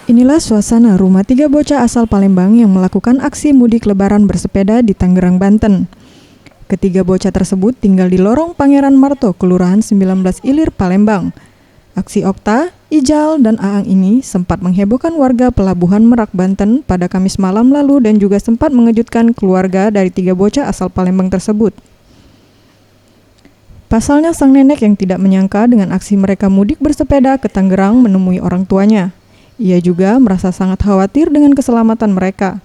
Inilah suasana rumah 3 bocah asal Palembang yang melakukan aksi mudik lebaran bersepeda di Tangerang, Banten. Ketiga bocah tersebut tinggal di Lorong Pangeran Marto, Kelurahan 19 Ilir, Palembang. Aksi Okta, Ijal, dan Aang ini sempat menghebohkan warga Pelabuhan Merak, Banten pada Kamis malam lalu dan juga sempat mengejutkan keluarga dari 3 bocah asal Palembang tersebut. Pasalnya sang nenek yang tidak menyangka dengan aksi mereka mudik bersepeda ke Tangerang menemui orang tuanya. Ia juga merasa sangat khawatir dengan keselamatan mereka.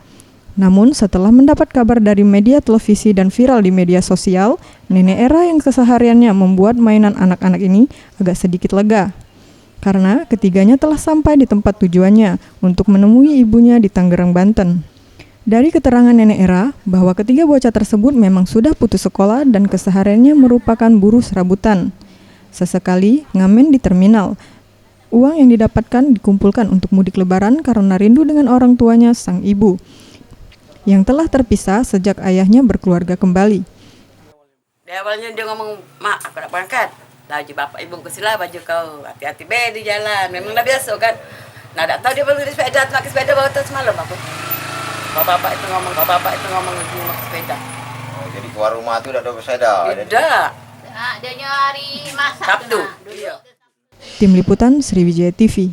Namun setelah mendapat kabar dari media televisi dan viral di media sosial, nenek Era yang kesehariannya membuat mainan anak-anak ini agak sedikit lega. Karena ketiganya telah sampai di tempat tujuannya untuk menemui ibunya di Tangerang, Banten. Dari keterangan nenek Era, bahwa ketiga bocah tersebut memang sudah putus sekolah dan kesehariannya merupakan buruh serabutan. Sesekali ngamen di terminal. Uang yang didapatkan dikumpulkan untuk mudik lebaran karena rindu dengan orang tuanya sang ibu, yang telah terpisah sejak ayahnya berkeluarga kembali. Di awalnya dia ngomong, "Mak, aku nak berangkat." Laju bapak ibu ke sila, baju kau hati-hati be di jalan. Memang dah biasa kan. Nah, tak tahu dia pergi sepeda, nak ke sepeda bawa semalam aku. Bapak itu ngomong lagi mau ke sepeda. Oh, jadi keluar rumah tu dah ada bersepeda. Tidak. Dia nyari masak. Sabtu. Iya. Tim Liputan Sriwijaya TV.